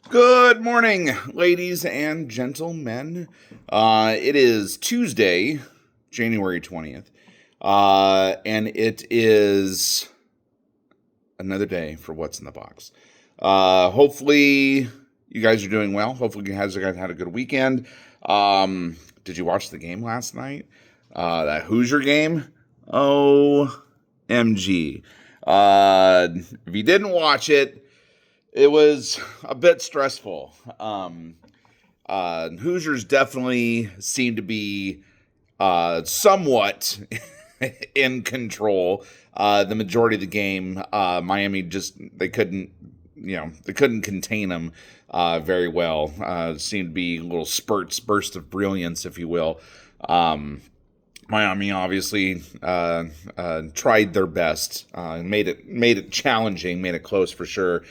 Good morning, ladies and gentlemen. It is Tuesday, January 20th, and it is another day for What's in the Box. Hopefully, you guys are doing well. Hopefully, you guys had a good weekend. Did you watch the game last night? That Hoosier game? OMG. If you didn't watch it, it was a bit stressful. Hoosiers definitely seem to be somewhat in control. The majority of the game, Miami they couldn't contain them very well. Seemed to be little bursts of brilliance, if you will. Miami obviously tried their best, made it challenging, made it close for sure.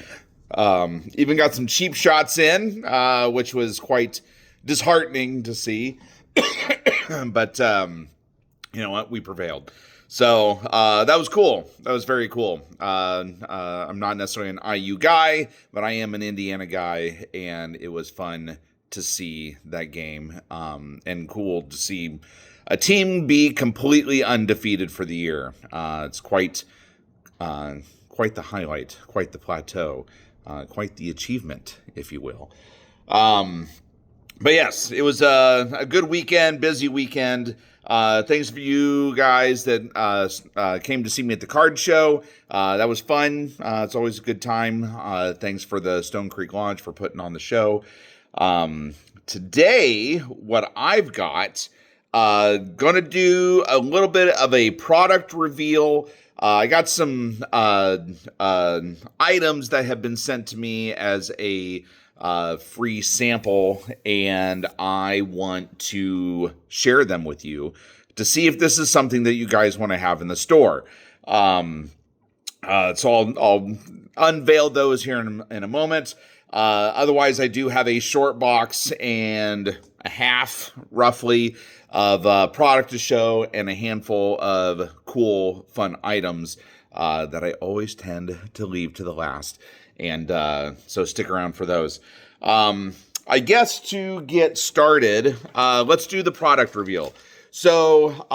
Even got some cheap shots in, which was quite disheartening to see. But you know what? We prevailed. So that was cool. That was very cool. I'm not necessarily an IU guy, but I am an Indiana guy, and it was fun to see that game, and cool to see a team be completely undefeated for the year. It's quite the highlight, quite the plateau. Quite the achievement, if you will. But yes, it was a good weekend, busy weekend. Thanks for you guys that came to see me at the card show. That was fun. It's always a good time. Thanks for the Stone Creek Lodge for putting on the show. Today, what I've got, going to do a little bit of a product reveal. I got some items that have been sent to me as a free sample, and I want to share them with you to see if this is something that you guys want to have in the store. So I'll unveil those here in a moment. Otherwise, I do have a short box and a half, roughly, of product to show and a handful of cool, fun items that I always tend to leave to the last. And so stick around for those. I guess to get started, let's do the product reveal. So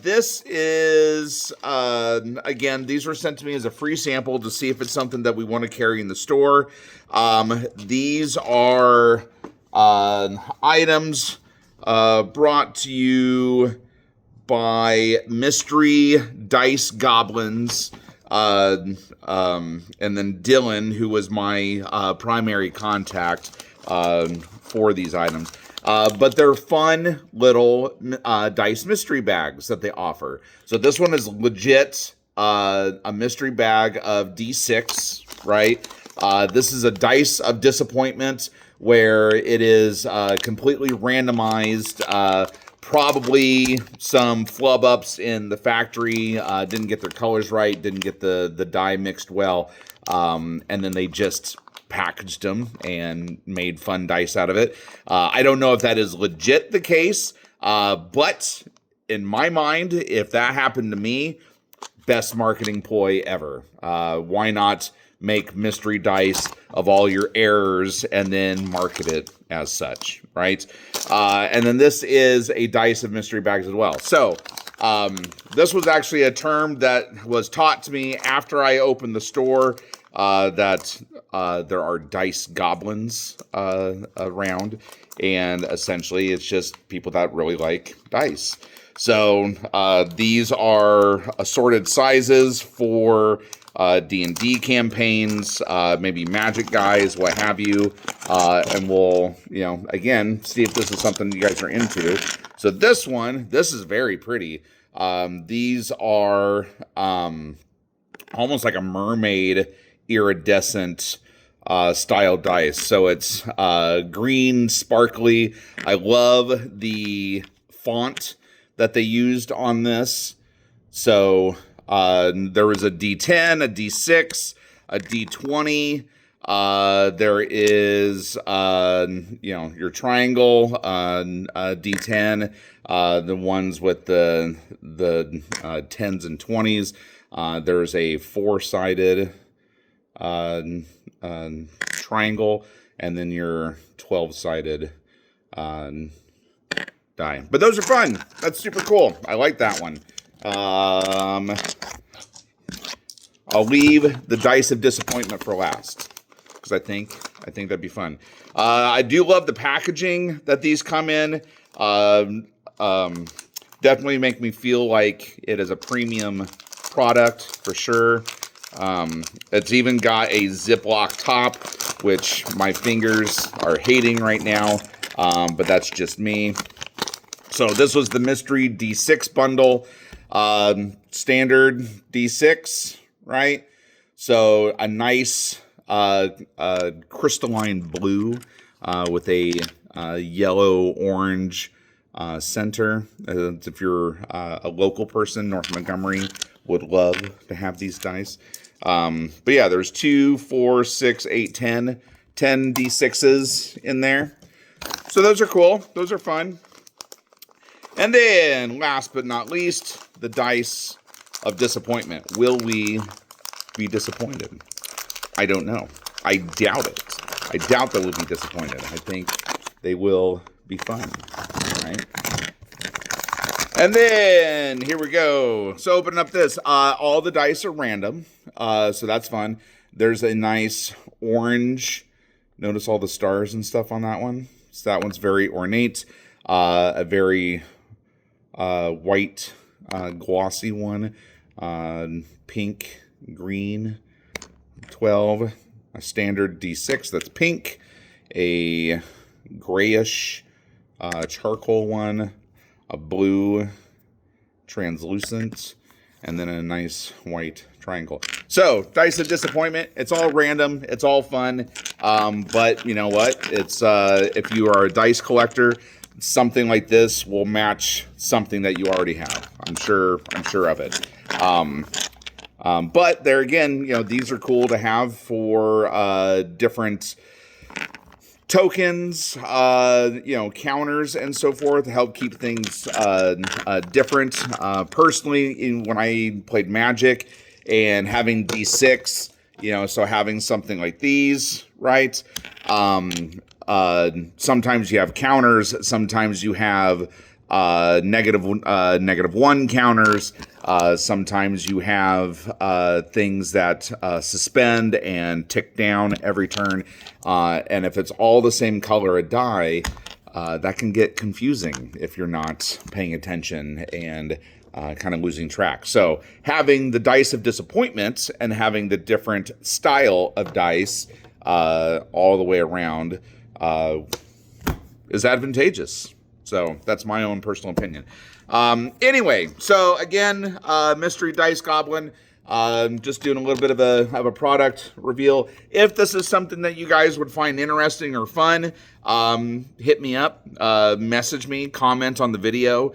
this is, again, these were sent to me as a free sample to see if it's something that we want to carry in the store. These are items brought to you by Mystery Dice Goblins, and then Dylan, who was my primary contact for these items. But they're fun little dice mystery bags that they offer. So this one is legit a mystery bag of D6, right? This is a dice of disappointment where it is completely randomized. Probably some flub ups in the factory, didn't get their colors right, didn't get the dye mixed well, and then they just packaged them and made fun dice out of it. I don't know if that is legit the case, but in my mind, if that happened to me, best marketing ploy ever. Why not make mystery dice of all your errors and then market it as such, right? And then this is a dice of mystery bags as well. So this was actually a term that was taught to me after I opened the store, that there are dice goblins around, and essentially it's just people that really like dice. So these are assorted sizes for D&D campaigns, maybe Magic guys, what have you, and we'll, again, see if this is something you guys are into. So this is very pretty. These are almost like a mermaid iridescent style dice. So it's green, sparkly. I love the font that they used on this. So there was a D10, a D6, a D20. There is, your triangle, D10, the ones with the 10s and 20s. There's a four-sided triangle, and then your 12-sided die. But those are fun. That's super cool. I like that one. I'll leave the Dice of Disappointment for last, because I think that'd be fun. I do love the packaging that these come in. Definitely make me feel like it is a premium product for sure. It's even got a Ziploc top, which my fingers are hating right now, but that's just me. So this was the Mystery D6 bundle, standard D6, right? So a nice crystalline blue with a yellow-orange center. If you're a local person, North Montgomery would love to have these dice. But yeah, there's 2, 4, 6, 8, 10 D6s in there. So those are cool. Those are fun. And then, last but not least, the Dice of Disappointment. Will we be disappointed? I don't know. I doubt it. I doubt that we'll be disappointed. I think they will be fun, right? And then, here we go. So opening up this. All the dice are random, so that's fun. There's a nice orange. Notice all the stars and stuff on that one. So that one's very ornate. A very white, glossy one. Pink, green, 12. A standard D6 that's pink. A grayish charcoal one. A blue translucent, and then a nice white triangle. So, Dice of Disappointment, it's all random, it's all fun, but you know what? It's if you are a dice collector, something like this will match something that you already have. I'm sure of it. But there again, you know, these are cool to have for different tokens, you know, counters and so forth to help keep things different. Personally, when I played Magic and having D6, you know, so having something like these, right? Sometimes you have counters, sometimes you have -1 counters. Sometimes you have things that suspend and tick down every turn. And if it's all the same color of die, that can get confusing if you're not paying attention and kind of losing track. So having the Dice of Disappointment and having the different style of dice all the way around is advantageous. So that's my own personal opinion. Anyway, so again, Mystery Dice Goblin, just doing a little bit of a product reveal. If this is something that you guys would find interesting or fun, hit me up, message me, comment on the video,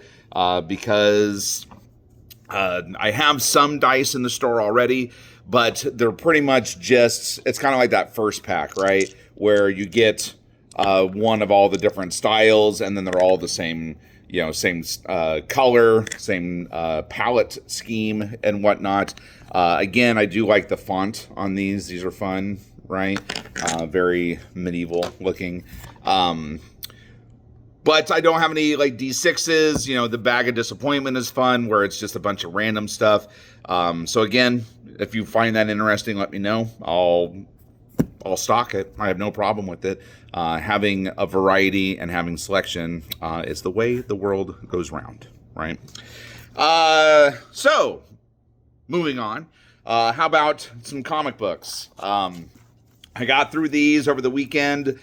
because I have some dice in the store already, but they're pretty much just, it's kind of like that first pack, right? Where you get one of all the different styles, and then they're all the same, you know, same color, same palette scheme and whatnot. Again, I do like the font on these. These are fun, right? Very medieval looking. But I don't have any like D6s. You know, the Bag of Disappointment is fun, where it's just a bunch of random stuff. So again, if you find that interesting, let me know. I'll stock it. I have no problem with it. Having a variety and having selection is the way the world goes round, right? So, moving on. How about some comic books? I got through these over the weekend.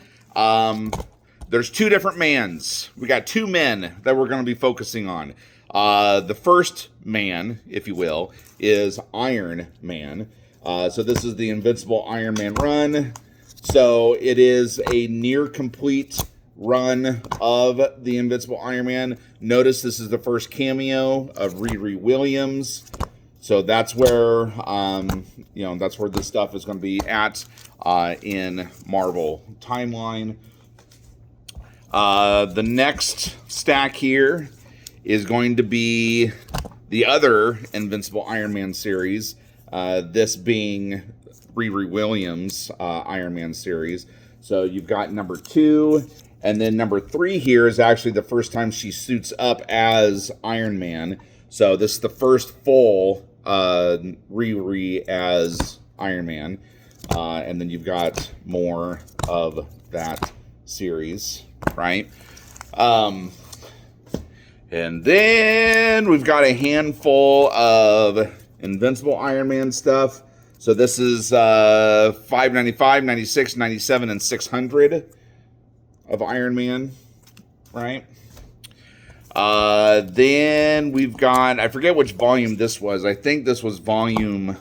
There's two different mans. We got two men that we're going to be focusing on. The first man, if you will, is Iron Man. So this is the Invincible Iron Man run. So it is a near complete run of the Invincible Iron Man. Notice this is the first cameo of Riri Williams. So that's where, you know, that's where this stuff is going to be at in Marvel timeline. The next stack here is going to be the other Invincible Iron Man series. This being Riri Williams' Iron Man series. So you've got number 2, and then number 3 here is actually the first time she suits up as Iron Man. So this is the first full Riri as Iron Man. And then you've got more of that series, right? And then we've got a handful of Invincible Iron Man stuff. So this is 595, 96, 97, and 600 of Iron Man, right? Then we've got, I forget which volume this was. I think this was volume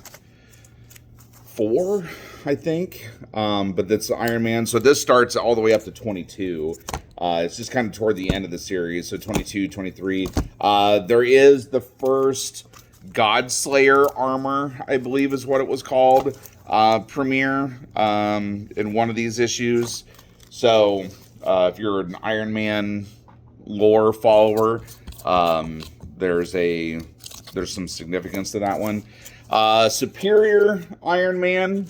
4, I think. But that's Iron Man. So this starts all the way up to 22. It's just kind of toward the end of the series. So 22, 23. There is the first Godslayer armor, I believe is what it was called, premiere in one of these issues. So if you're an Iron Man lore follower, there's some significance to that one. Superior Iron Man.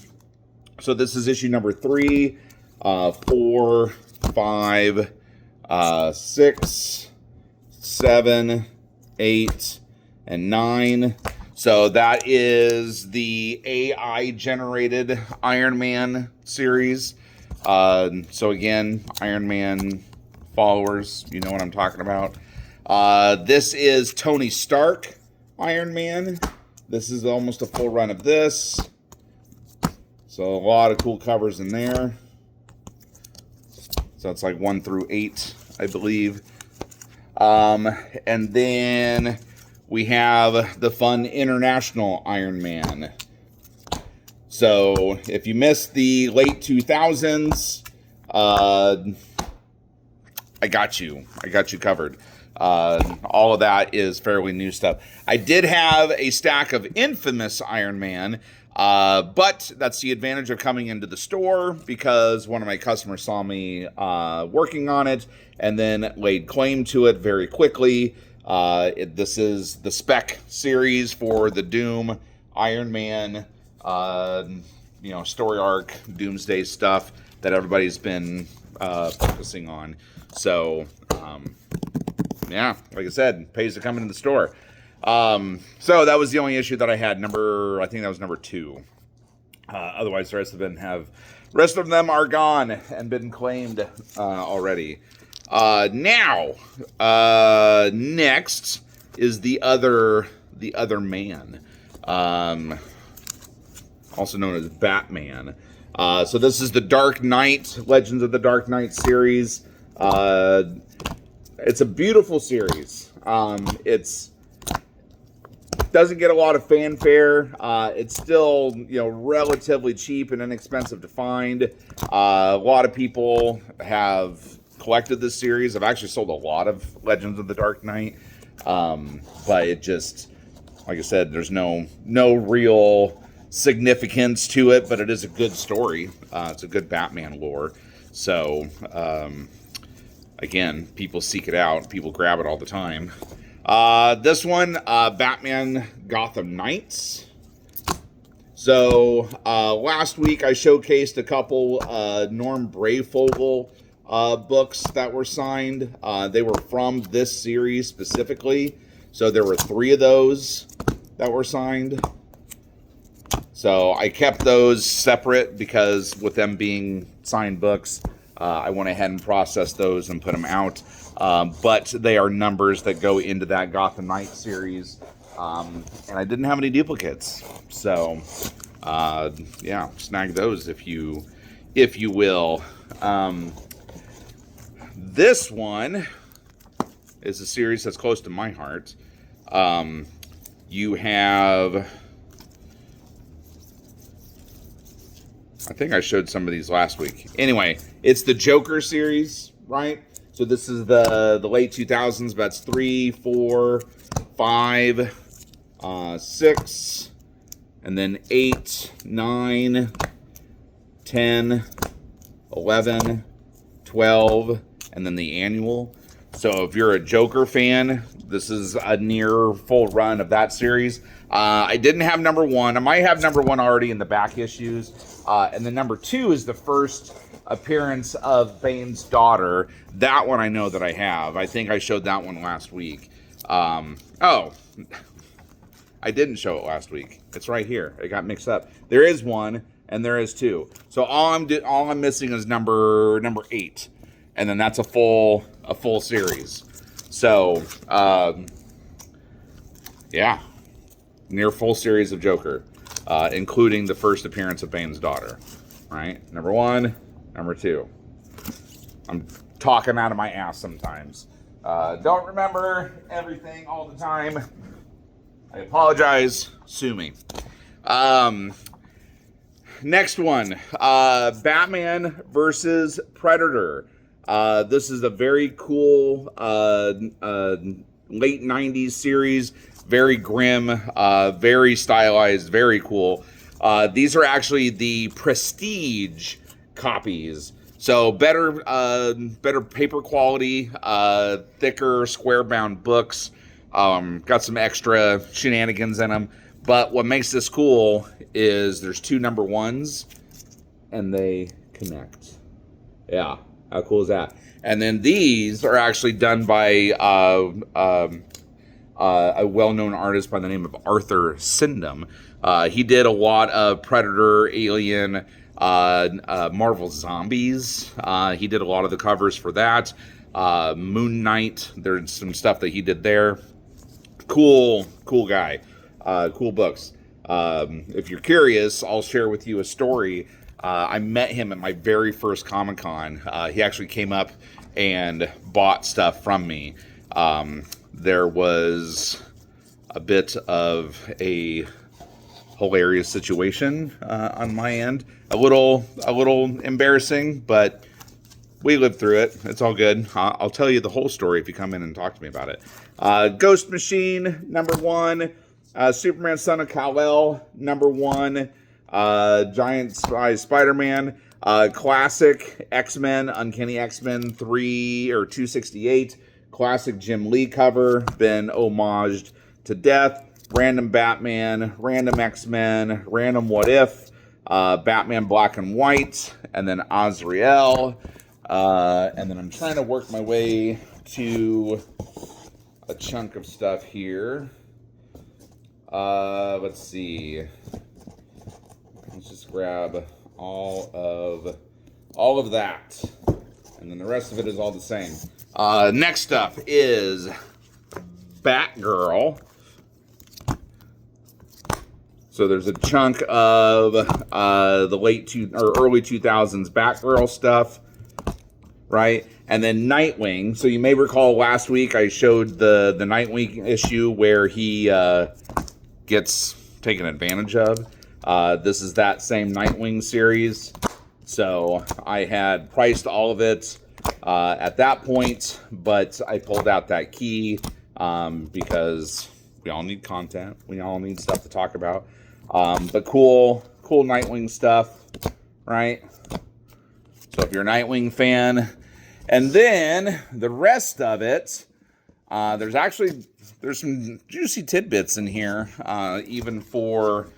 So this is issue number 3, 4, 5, 6, 7, 8, and 9. So that is the AI generated Iron Man series. So again, Iron Man followers, you know what I'm talking about. This is Tony Stark Iron Man. This is almost a full run of this. So a lot of cool covers in there. So it's like 1 through 8, I believe. And then we have the fun International Iron Man. So if you missed the late 2000s, I got you covered. All of that is fairly new stuff. I did have a stack of Infamous Iron Man, but that's the advantage of coming into the store, because one of my customers saw me working on it and then laid claim to it very quickly. This is the spec series for the Doom Iron Man, story arc, Doomsday stuff that everybody's been focusing on. So, yeah, like I said, pays to come into the store. So that was the only issue that I had. I think that was number 2. Otherwise, the rest of them are gone and been claimed already. Now, next is the other man, also known as Batman. So this is the Dark Knight, Legends of the Dark Knight series. It's a beautiful series. It's doesn't get a lot of fanfare. It's still, relatively cheap and inexpensive to find. A lot of people have collected this series. I've actually sold a lot of Legends of the Dark Knight. But it just, like I said, there's no real significance to it, but it is a good story. It's a good Batman lore. So, again, people seek it out. People grab it all the time. This one, Batman Gotham Knights. So, last week I showcased a couple Norm Brayfogle books that were signed. They were from this series specifically. So there were 3 of those that were signed. So I kept those separate because with them being signed books, I went ahead and processed those and put them out. But they are numbers that go into that Gotham Knight series. And I didn't have any duplicates. So, yeah, snag those if you will. This one is a series that's close to my heart. You have, I think I showed some of these last week. Anyway, it's the Joker series, right? So this is the late 2000s, but that's 3, 4, 5, 6, and then 8, 9, 10, 11, 12, and then the annual. So if you're a Joker fan, this is a near full run of that series. I didn't have number 1. I might have number 1 already in the back issues. And then number 2 is the first appearance of Bane's daughter. That one I know that I have. I think I showed that one last week. Oh, I didn't show it last week. It's right here. It got mixed up. There is 1 and there is 2. So all I'm missing is number 8, and then that's a full series. So yeah, near full series of Joker, including the first appearance of Bane's daughter. Right, number 1, number 2. I'm talking out of my ass sometimes. Don't remember everything all the time. I apologize. Sue me. Next one, Batman versus Predator. This is a very cool late 90s series. Very grim, very stylized, very cool. These are actually the Prestige copies. So better paper quality, thicker, square-bound books. Got some extra shenanigans in them. But what makes this cool is there's 2 number 1s, and they connect. Yeah, how cool is that? And then these are actually done by a well-known artist by the name of Arthur Sindom. He did a lot of Predator, Alien, Marvel Zombies. He did a lot of the covers for that. Moon Knight, there's some stuff that he did there. Cool guy. Cool books. If you're curious, I'll share with you a story. I met him at my very first Comic-Con. He actually came up and bought stuff from me. There was a bit of a hilarious situation on my end. A little embarrassing, but we lived through it. It's all good. I'll tell you the whole story if you come in and talk to me about it. Ghost Machine, number 1. Superman Son of Kal-El, number 1. Giant Size Spider-Man. Classic X-Men, Uncanny X-Men 3 or 268. Classic Jim Lee cover, been homaged to death. Random Batman, random X-Men, random What If, Batman Black and White, and then Azrael. And then I'm trying to work my way to a chunk of stuff here. Let's see. Let's just grab all of that, and then the rest of it is all the same. Next up is Batgirl. So there's a chunk of the early 2000s Batgirl stuff, right? And then Nightwing. So you may recall last week I showed the Nightwing issue where he gets taken advantage of. This is that same Nightwing series. So I had priced all of it at that point, but I pulled out that key because we all need content. We all need stuff to talk about. But cool Nightwing stuff, right? So if you're a Nightwing fan, and then the rest of it, there's some juicy tidbits in here, even for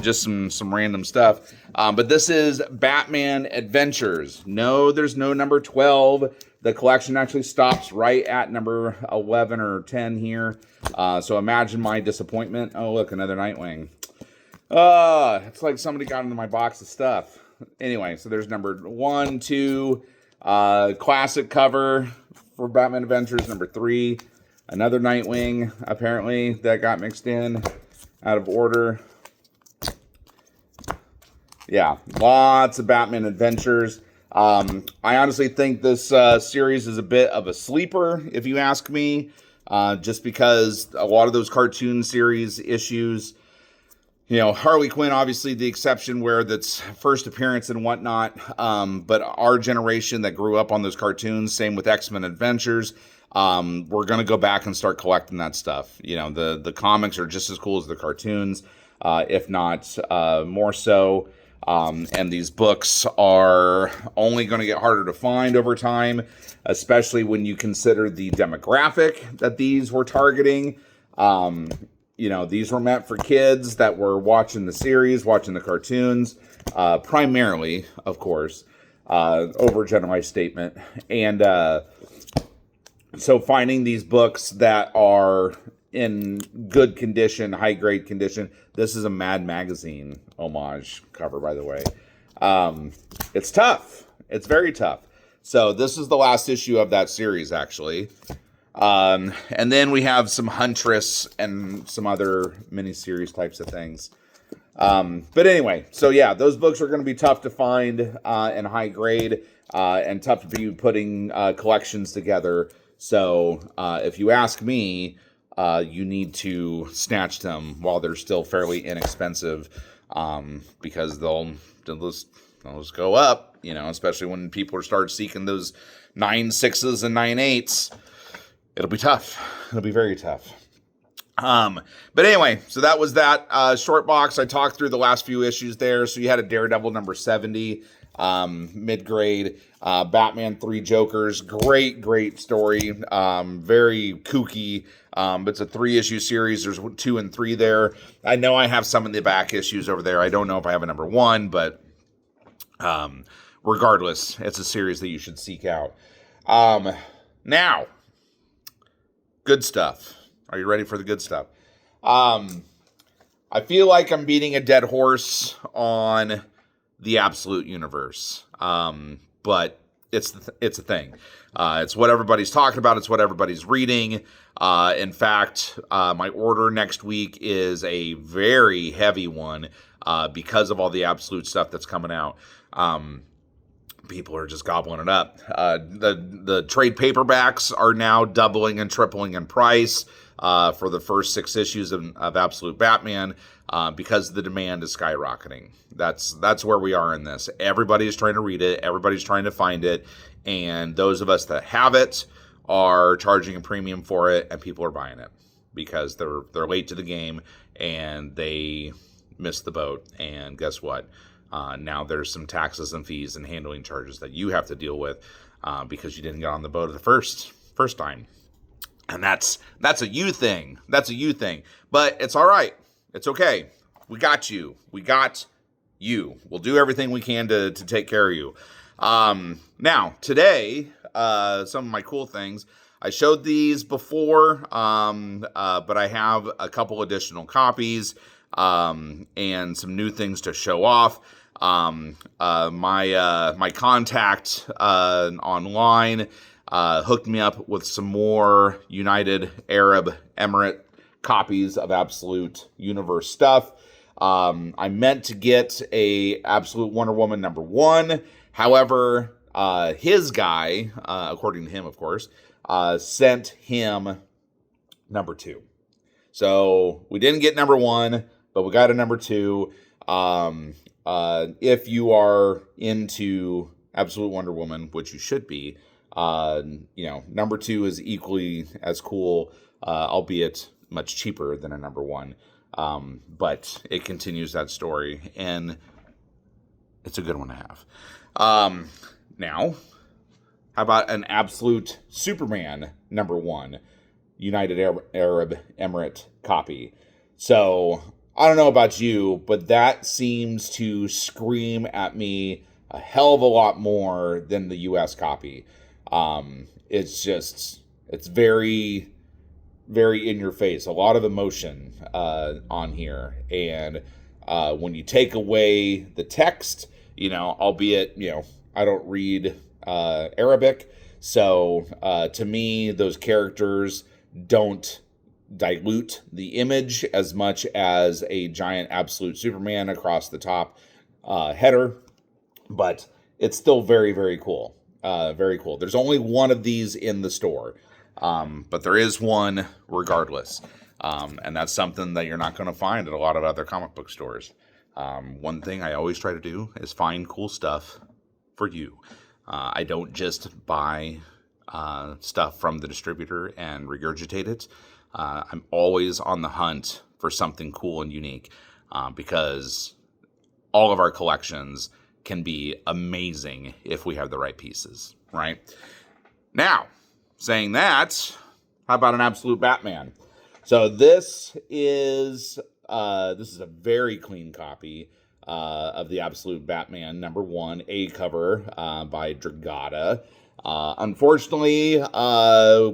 just some random stuff. But this is Batman Adventures. No, there's no number 12. The collection actually stops right at number 11 or 10 here. So imagine my disappointment. Oh, look, another Nightwing. It's like somebody got into my box of stuff. Anyway, so there's number 1, 2, classic cover for Batman Adventures. Number 3, another Nightwing, apparently, that got mixed in out of order. Yeah, lots of Batman Adventures. I honestly think this series is a bit of a sleeper, if you ask me, just because a lot of those cartoon series issues, you know, Harley Quinn, obviously the exception where that's first appearance and whatnot, but our generation that grew up on those cartoons, same with X-Men Adventures, we're going to go back and start collecting that stuff. You know, the comics are just as cool as the cartoons, if not more so. And these books are only going to get harder to find over time, especially when you consider the demographic that these were targeting. These were meant for kids that were watching the series, watching the cartoons, primarily, of course, overgeneralized statement. And so finding these books that are in good condition, high grade condition. This is a Mad Magazine homage cover, by the way. It's tough. It's very tough. So this is the last issue of that series, actually. And then we have some Huntress and some other miniseries types of things. But anyway, so yeah, those books are going to be tough to find and high grade and tough to be putting collections together. So if you ask me, you need to snatch them while they're still fairly inexpensive, because they'll just go up, especially when people start seeking those 9.6s and 9.8s. It'll be tough. It'll be very tough. But anyway, so that was that short box. I talked through the last few issues there. So you had a Daredevil number 70, mid-grade, Batman 3 Jokers. Great story. Very kooky. But it's a 3-issue series. There's 2 and 3 there. I know I have some in the back issues over there. I don't know if I have a number 1, but regardless, it's a series that you should seek out. Now, good stuff. Are you ready for the good stuff? I feel like I'm beating a dead horse on the Absolute Universe, but it's a thing. It's what everybody's talking about. It's what everybody's reading. In fact, my order next week is a very heavy one because of all the Absolute stuff that's coming out. People are just gobbling it up. The trade paperbacks are now doubling and tripling in price for the first 6 issues of Absolute Batman because the demand is skyrocketing. That's where we are in this. Everybody's trying to read it. Everybody's trying to find it. And those of us that have it are charging a premium for it, and people are buying it because they're late to the game and they missed the boat. And guess what? Now there's some taxes and fees and handling charges that you have to deal with because you didn't get on the boat the first time. And that's a you thing. That's a you thing. But it's all right. It's okay. We got you. We got you. We'll do everything we can to take care of you. Now, today, some of my cool things. I showed these before, but I have a couple additional copies and some new things to show off. My contact online hooked me up with some more United Arab Emirate copies of Absolute Universe stuff. I meant to get a Absolute Wonder Woman number 1. However, his guy, according to him, of course, sent him number 2. So we didn't get number 1, but we got a number 2. If you are into Absolute Wonder Woman, which you should be, number 2 is equally as cool, albeit much cheaper than a number 1. But it continues that story, and it's a good one to have. Now, how about an Absolute Superman number 1 United Arab Emirate copy? So I don't know about you, but that seems to scream at me a hell of a lot more than the US copy. It's very, very in your face. A lot of emotion on here. And when you take away the text, albeit, I don't read Arabic. So to me, those characters don't dilute the image as much as a giant Absolute Superman across the top header. But it's still very, very cool. Very cool. There's only one of these in the store. But there is one regardless. And that's something that you're not going to find at a lot of other comic book stores. One thing I always try to do is find cool stuff for you. I don't just buy stuff from the distributor and regurgitate it. I'm always on the hunt for something cool and unique because all of our collections can be amazing if we have the right pieces, right? Now, saying that, how about an Absolute Batman? So this is a very clean copy of the Absolute Batman #1 A cover by Dragata. Unfortunately,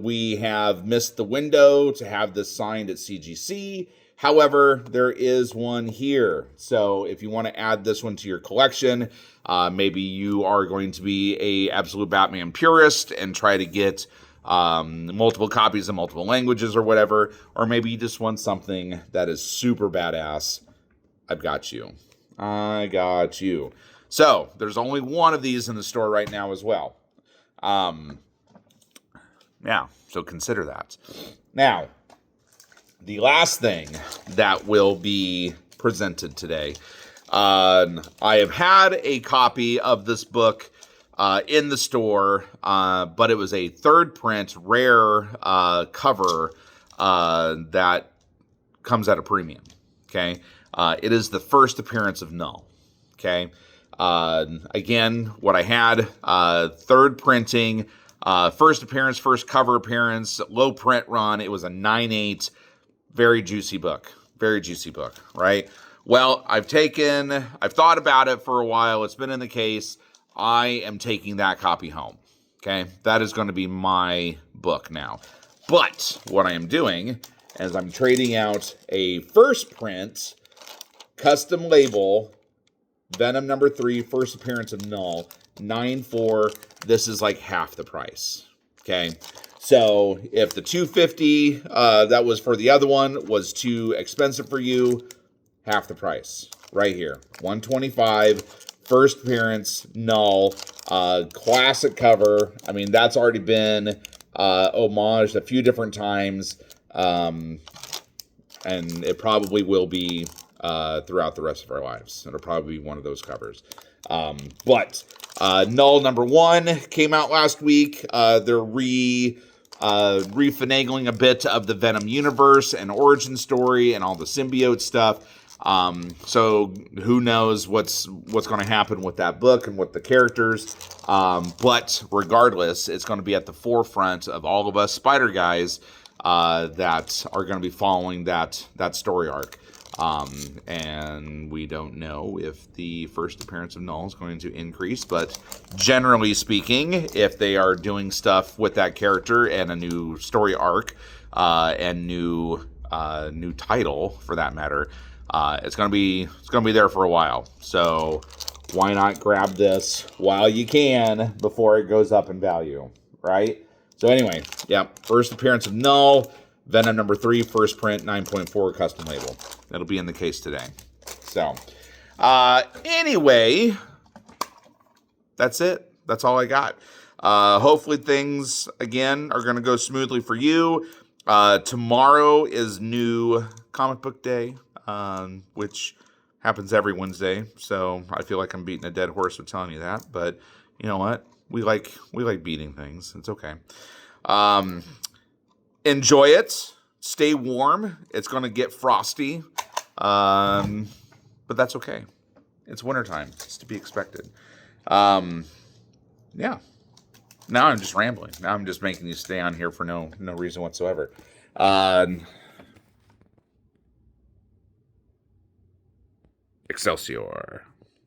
we have missed the window to have this signed at CGC. However, there is one here. So if you want to add this one to your collection, maybe you are going to be a Absolute Batman purist and try to get multiple copies in multiple languages or whatever, or maybe you just want something that is super badass. I've got you. I got you. So there's only one of these in the store right now as well. Yeah, so consider that. Now, the last thing that will be presented today, I have had a copy of this book in the store, but it was a third print, rare cover that comes at a premium, okay? It is the first appearance of Null, okay? Again, what I had, third printing, first appearance, first cover appearance, low print run. It was a 9/8, very juicy book, right? Well, I've thought about it for a while. It's been in the case. I am taking that copy home, okay? That is going to be my book now. But what I am doing is I'm trading out a first print, custom label, Venom #3, first appearance of Null, 9.4. This is like half the price, okay? So if the $250 that was for the other one was too expensive for you, half the price right here, $125. First appearance, Null, classic cover. I mean, that's already been homaged a few different times, and it probably will be throughout the rest of our lives. It'll probably be one of those covers. But Null #1 came out last week. They're refinagling a bit of the Venom universe and origin story and all the symbiote stuff. So who knows what's going to happen with that book and with the characters. But regardless, it's going to be at the forefront of all of us Spider guys that are going to be following that story arc. And we don't know if the first appearance of Null is going to increase, but generally speaking, if they are doing stuff with that character and a new story arc, and new title for that matter, it's gonna be there for a while. So why not grab this while you can before it goes up in value, right? So anyway, yeah, first appearance of Null, Venom #3, first print, 9.4 custom label. That'll be in the case today. So anyway, that's it. That's all I got. Hopefully things again are gonna go smoothly for you. Tomorrow is new comic book day, which happens every Wednesday. So I feel like I'm beating a dead horse with telling you that, but you know what? We like beating things. It's okay. Enjoy it. Stay warm. It's going to get frosty, but that's okay. It's wintertime. It's to be expected. Yeah. Now I'm just rambling. Now I'm just making you stay on here for no reason whatsoever. Excelsior.